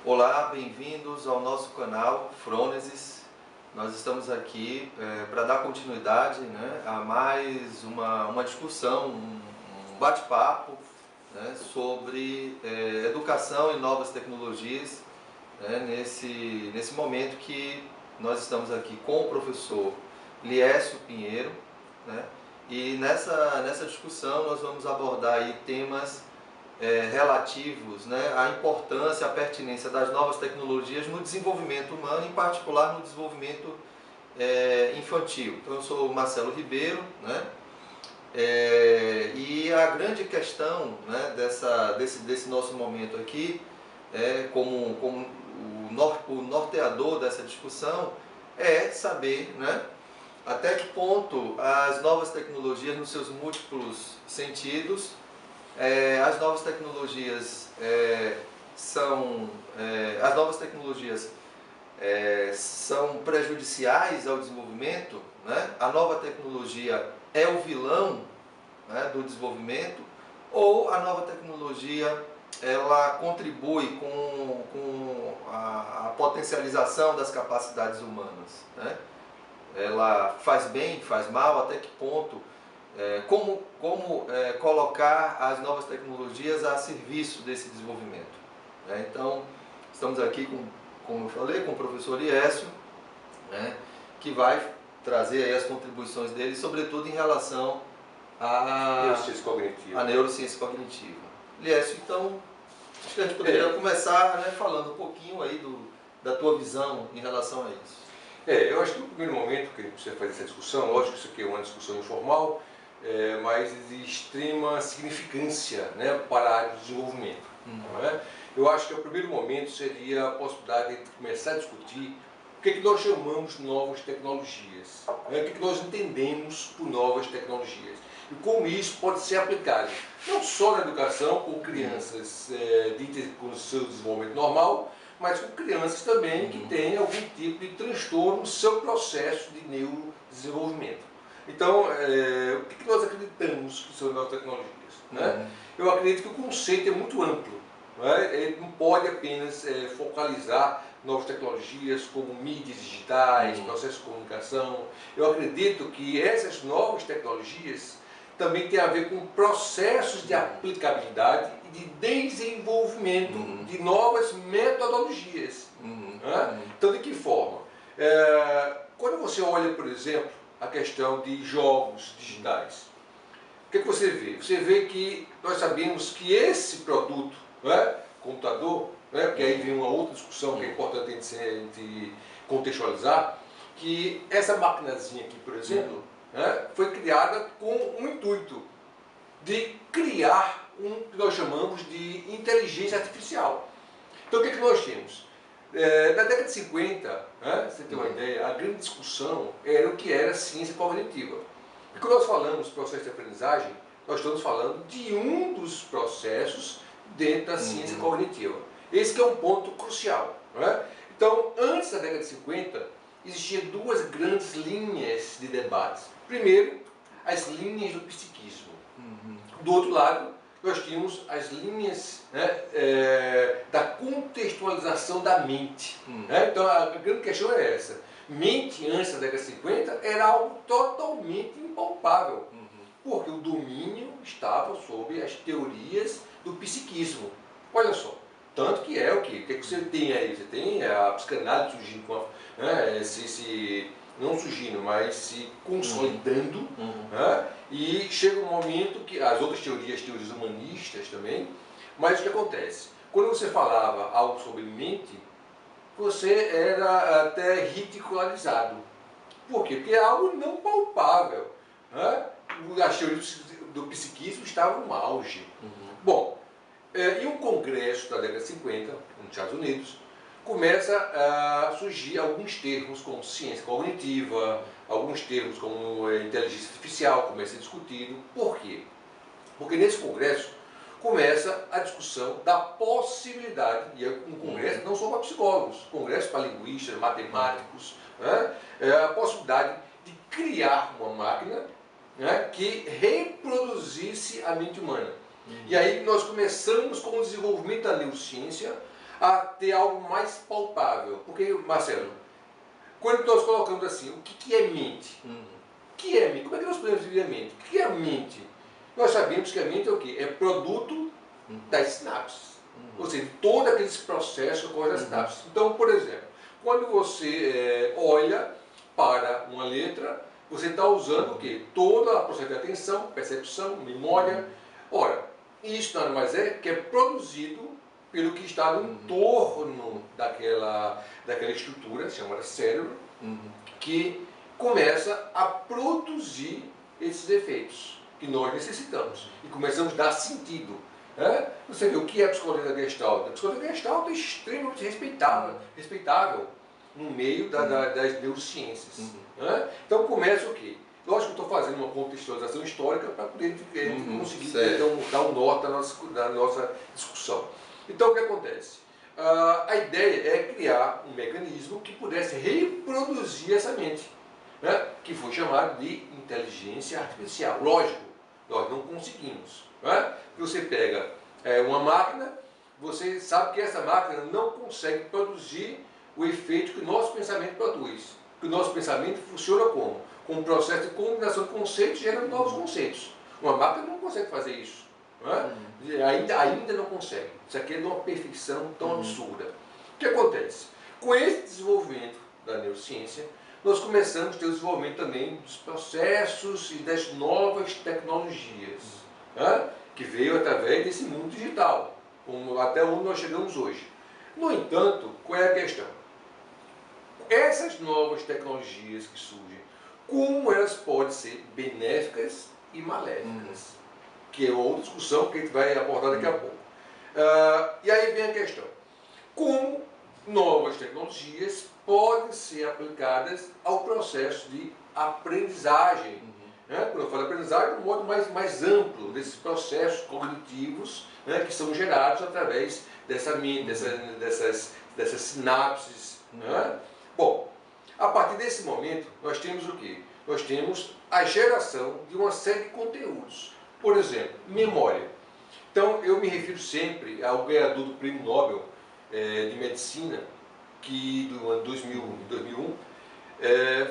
Olá, bem-vindos ao nosso canal Frônesis. Nós estamos aqui para dar continuidade, né, a mais uma discussão, um bate-papo, né, sobre educação e novas tecnologias, né, nesse momento que nós estamos aqui com o professor Liécio Pinheiro, né, e nessa discussão nós vamos abordar aí temas relativos, né, à importância, à pertinência das novas tecnologias no desenvolvimento humano, em particular no desenvolvimento infantil. Então eu sou o Marcelo Ribeiro, né, e a grande questão, né, desse nosso momento aqui, como o norteador dessa discussão, é saber, né, até que ponto as novas tecnologias, nos seus múltiplos sentidos, as novas tecnologias são prejudiciais ao desenvolvimento, né? A nova tecnologia é o vilão, né, do desenvolvimento, ou a nova tecnologia ela contribui com a potencialização das capacidades humanas, né? Ela faz bem, faz mal, até que ponto? Como colocar as novas tecnologias a serviço desse desenvolvimento, né? Então, estamos aqui, como eu falei, com o professor Liécio, né, que vai trazer aí as contribuições dele, sobretudo em relação à neurociência cognitiva. Liécio, então, acho que a gente poderia começar, né, falando um pouquinho aí da tua visão em relação a isso. Eu acho que no primeiro momento que a gente precisa fazer essa discussão, lógico que isso aqui é uma discussão informal, mas de extrema significância, né, para a área do desenvolvimento. Não é? Eu acho que o primeiro momento seria a possibilidade de começar a discutir o que nós chamamos de novas tecnologias, né? O que nós entendemos por novas tecnologias e como isso pode ser aplicado não só na educação com crianças com o seu desenvolvimento normal, mas com crianças também que têm algum tipo de transtorno no seu processo de neurodesenvolvimento. Então, o que nós acreditamos que são novas tecnologias? Né? Eu acredito que o conceito é muito amplo. Né? Ele não pode apenas focalizar novas tecnologias como mídias digitais, processos de comunicação. Eu acredito que essas novas tecnologias também têm a ver com processos de aplicabilidade e de desenvolvimento de novas metodologias. Né? Então, de que forma? Quando você olha, por exemplo, a questão de jogos digitais, o que você vê? Você vê que nós sabemos que esse produto, né, computador, né, porque aí vem uma outra discussão que é importante a gente contextualizar, que essa maquinazinha aqui, por exemplo, né, foi criada com um intuito de criar um que nós chamamos de inteligência artificial. Então o que nós temos? Na década de 50, né, você tem uma ideia, a grande discussão era o que era ciência cognitiva. E quando nós falamos processo de aprendizagem, nós estamos falando de um dos processos dentro da ciência cognitiva. Esse que é um ponto crucial. Né? Então, antes da década de 50, existiam duas grandes linhas de debates. Primeiro, as linhas do psiquismo. Do outro lado, nós tínhamos as linhas, né, da contextualização da mente. Né? Então a grande questão é essa. Mente antes da década de 50 era algo totalmente impalpável, porque o domínio estava sob as teorias do psiquismo. Olha só, tanto que é o quê? O que você tem aí? Você tem a psicanálise surgindo, não surgindo, mas se consolidando, né? E chega um momento que as outras teorias, as teorias humanistas também, mas o que acontece? Quando você falava algo sobre mente, você era até ridicularizado. Por quê? Porque é algo não palpável. Né? As teorias do psiquismo estavam no auge. Bom, em um congresso da década de 50, nos Estados Unidos, começa a surgir alguns termos como ciência cognitiva, alguns termos como inteligência artificial, começa a ser discutido. Por quê? Porque nesse congresso começa a discussão da possibilidade, e é um congresso não só para psicólogos, congresso para linguistas, matemáticos, né? A possibilidade de criar uma máquina, né, que reproduzisse a mente humana. E aí nós começamos com o desenvolvimento da neurociência a ter algo mais palpável. Porque, Marcelo, quando nós colocamos assim, o que é mente? O que é mente? Como é que nós podemos dizer a mente? O que é a mente? Nós sabemos que a mente é o quê? É produto das sinapses. Ou seja, todos aqueles processos que ocorrem nas sinapses. Então, por exemplo, quando você olha para uma letra, você está usando o quê? Toda a processo de atenção, percepção, memória. Ora, isso nada mais é que é produzido pelo que está no entorno daquela estrutura, chamada cérebro, que começa a produzir esses efeitos que nós necessitamos. E começamos a dar sentido. Você vê o que é a psicologia da Gestalt? A psicologia da Gestalt é extremamente respeitável no meio das neurociências. Então começa o quê? Lógico que eu estou fazendo uma contextualização histórica para poder conseguir dar um norte da nossa discussão. Então o que acontece? A ideia é criar um mecanismo que pudesse reproduzir essa mente, que foi chamado de inteligência artificial. Lógico, nós não conseguimos. Você pega uma máquina, você sabe que essa máquina não consegue produzir o efeito que o nosso pensamento produz. Que o nosso pensamento funciona como? Com um processo de combinação de conceitos gerando novos conceitos. Uma máquina não consegue fazer isso. Ainda não consegue. Isso aqui é de uma perfeição tão absurda. O que acontece? Com esse desenvolvimento da neurociência, nós começamos a ter o desenvolvimento também dos processos e das novas tecnologias, que veio através desse mundo digital, até onde nós chegamos hoje. No entanto, qual é a questão? Essas novas tecnologias que surgem, como elas podem ser benéficas e maléficas? Que é outra discussão que a gente vai abordar daqui a pouco. E aí vem a questão. Como novas tecnologias podem ser aplicadas ao processo de aprendizagem? Quando eu falo aprendizagem, de um modo mais amplo, desses processos cognitivos que são gerados através dessa mente, dessas sinapses. Bom, a partir desse momento, nós temos o quê? Nós temos a geração de uma série de conteúdos. Por exemplo, memória. Então, eu me refiro sempre ao ganhador do Prêmio Nobel de Medicina, que do ano 2001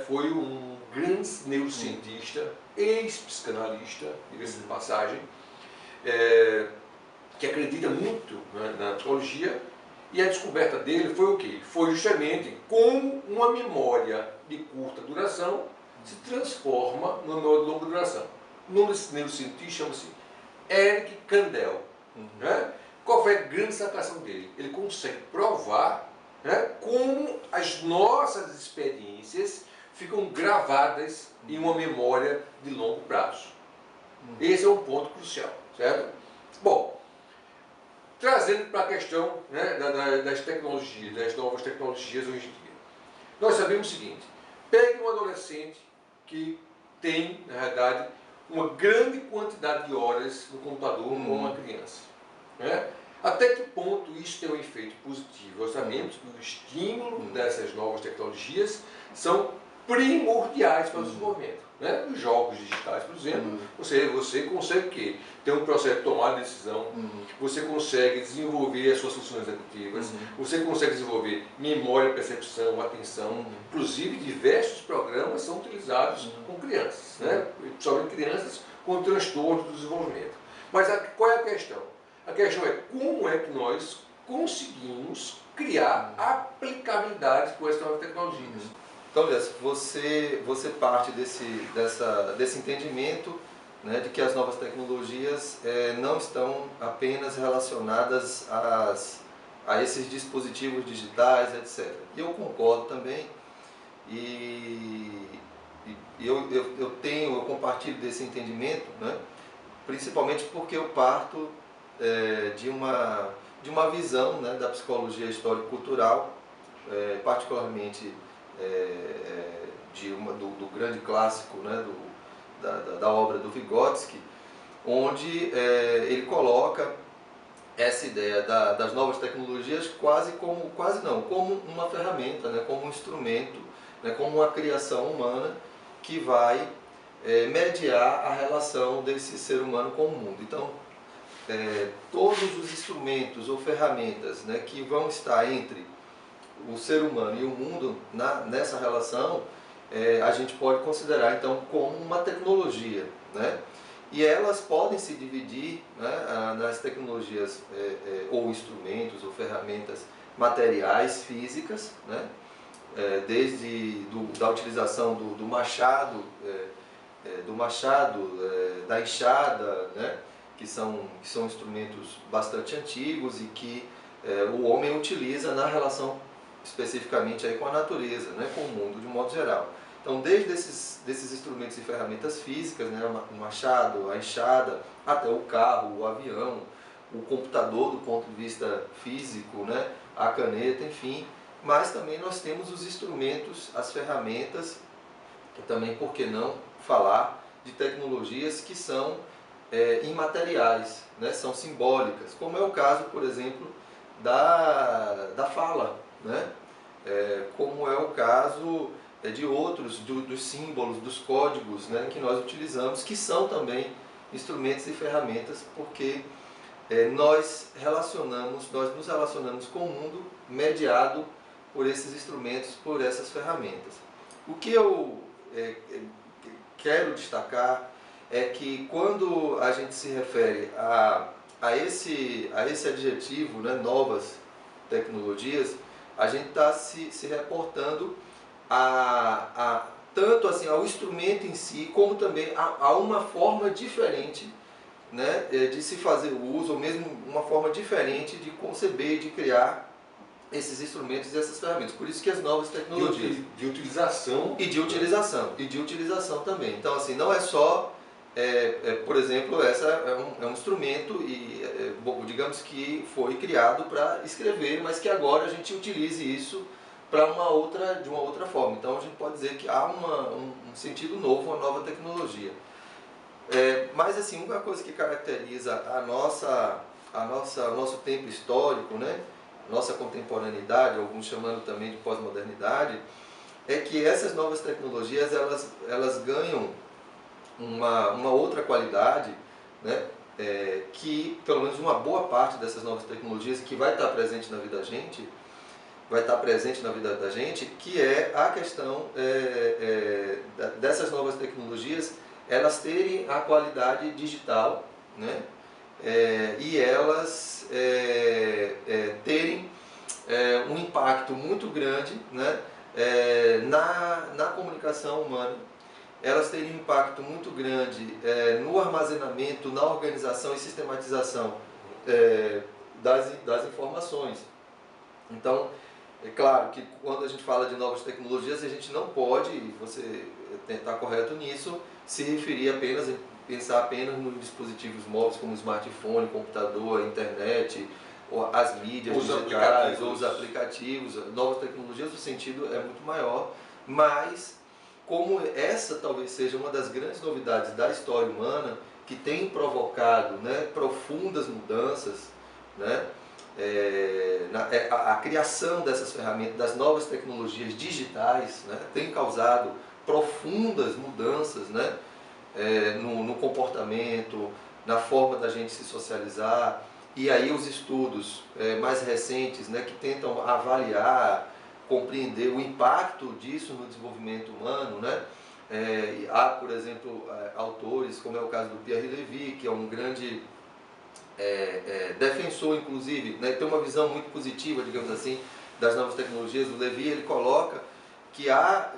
foi um grande neurocientista, ex-psicanalista, diga-se de passagem, que acredita muito na psicologia, e a descoberta dele foi o quê? Foi justamente como uma memória de curta duração se transforma numa memória de longa duração. O nome desse neurocientista chama-se Eric Kandel. Qual foi a grande sacação dele? Ele consegue provar como as nossas experiências ficam gravadas em uma memória de longo prazo. Esse é um ponto crucial, certo? Bom, trazendo para a questão das tecnologias, das novas tecnologias hoje em dia. Nós sabemos o seguinte: pegue um adolescente que tem, na realidade, uma grande quantidade de horas no computador com uma criança. Até que ponto isso tem um efeito positivo? Nós sabemos que o estímulo dessas novas tecnologias são primordiais para o desenvolvimento. Os jogos digitais, por exemplo, você consegue o quê? Ter um processo de tomada de decisão, você consegue desenvolver as suas funções executivas, você consegue desenvolver memória, percepção, atenção. Inclusive, diversos programas são utilizados com crianças, principalmente crianças com transtorno do desenvolvimento. Mas qual é a questão? A questão é como é que nós conseguimos criar aplicabilidade com essas novas tecnologias. Então, você parte desse entendimento, de que as novas tecnologias não estão apenas relacionadas a esses dispositivos digitais, etc. E eu concordo também, e eu compartilho desse entendimento, principalmente porque eu parto de uma visão da psicologia histórico-cultural, particularmente do grande clássico, da obra do Vygotsky, onde ele coloca essa ideia das novas tecnologias como uma ferramenta, como um instrumento, como uma criação humana que vai mediar a relação desse ser humano com o mundo. Então, todos os instrumentos ou ferramentas, né, que vão estar entre o ser humano e o mundo nessa relação, a gente pode considerar então como uma tecnologia, né? E elas podem se dividir, né, nas tecnologias ou instrumentos ou ferramentas materiais, físicas, né? Desde da utilização do machado, da enxada, né? que são instrumentos bastante antigos e que o homem utiliza na relação especificamente aí com a natureza, né? com o mundo de um modo geral. Então, desde desses instrumentos e ferramentas físicas, né? o machado, a enxada, até o carro, o avião, o computador do ponto de vista físico, né? a caneta, enfim. Mas também nós temos os instrumentos, as ferramentas, e também, por que não, falar de tecnologias que são imateriais, né? são simbólicas, como é o caso, por exemplo, da fala, né? Como é o caso de outros, dos símbolos, dos códigos, né? que nós utilizamos, que são também instrumentos e ferramentas, porque nós nos relacionamos com o mundo mediado por esses instrumentos, por essas ferramentas. O que eu quero destacar é que quando a gente se refere a esse adjetivo, né, novas tecnologias, a gente está se reportando tanto assim, ao instrumento em si, como também a uma forma diferente, né, de se fazer uso, ou mesmo uma forma diferente de conceber, de criar esses instrumentos e essas ferramentas. Por isso que as novas tecnologias... De utilização. E de utilização também. Então, assim, não é só, por exemplo, essa é um instrumento, e digamos que foi criado para escrever, mas que agora a gente utilize isso de uma outra forma. Então, a gente pode dizer que há um sentido novo, uma nova tecnologia. Mas, assim, uma coisa que caracteriza o nosso tempo histórico, né? Nossa contemporaneidade, alguns chamando também de pós-modernidade, é que essas novas tecnologias elas ganham uma outra qualidade, né? Que pelo menos uma boa parte dessas novas tecnologias que vai estar presente na vida da gente, que é a questão dessas novas tecnologias elas terem a qualidade digital, né? E elas terem um impacto muito grande, né? Na comunicação humana, elas terem um impacto muito grande no armazenamento, na organização e sistematização das informações. Então, é claro que quando a gente fala de novas tecnologias, a gente não pode, você está correto nisso, se referir apenas, pensar apenas nos dispositivos móveis como o smartphone, computador, a internet, ou as mídias digitais, ou os aplicativos. Novas tecnologias, o sentido é muito maior, mas como essa talvez seja uma das grandes novidades da história humana, que tem provocado, né, profundas mudanças, né, a criação dessas ferramentas, das novas tecnologias digitais, né, tem causado profundas mudanças, né, no comportamento, na forma da gente se socializar. E aí os estudos mais recentes, né, que tentam avaliar, compreender o impacto disso no desenvolvimento humano, né? Há, por exemplo, autores, como é o caso do Pierre Levy, que é um grande defensor, inclusive, né, tem uma visão muito positiva, digamos assim, das novas tecnologias. O Levy, ele coloca que há,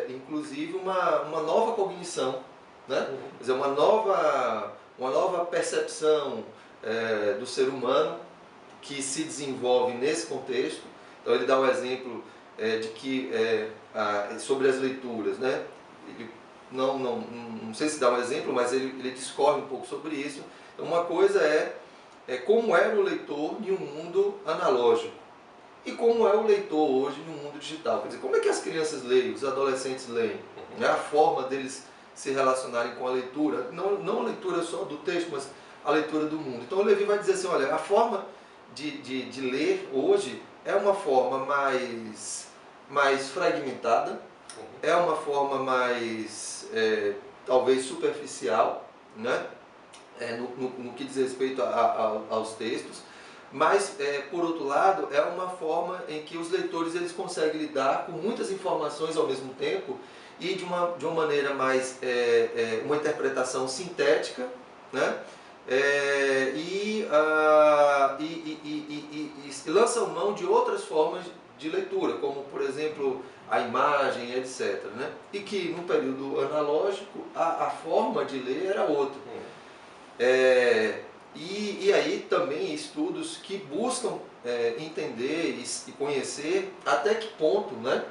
inclusive, uma nova cognição, né? Quer dizer, uma nova percepção do ser humano que se desenvolve nesse contexto. Então ele dá um exemplo de que sobre as leituras, né? Ele não sei se dá um exemplo, mas ele discorre um pouco sobre isso. Então, uma coisa é como era o leitor em um mundo analógico e como é o leitor hoje no mundo digital. Quer dizer, como é que as crianças leem, os adolescentes leem, né? A forma deles se relacionarem com a leitura, não a leitura só do texto, mas a leitura do mundo. Então o Levy vai dizer assim, olha, a forma de ler hoje é uma forma mais fragmentada, é uma forma mais, talvez, superficial, né? no que diz respeito aos textos, mas, por outro lado, é uma forma em que os leitores eles conseguem lidar com muitas informações ao mesmo tempo e de uma maneira mais, uma interpretação sintética, né? E lançam mão de outras formas de leitura, como, por exemplo, a imagem, etc., né? E que, no período analógico, a forma de ler era outra. E aí também estudos que buscam entender e conhecer até que ponto, né,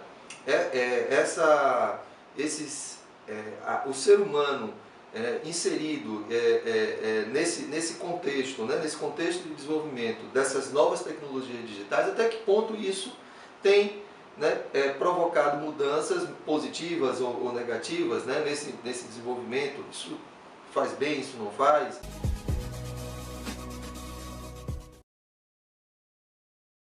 o ser humano inserido nesse contexto, né, nesse contexto de desenvolvimento dessas novas tecnologias digitais, até que ponto isso tem, né, provocado mudanças positivas ou negativas, né, nesse desenvolvimento. Isso faz bem, isso não faz?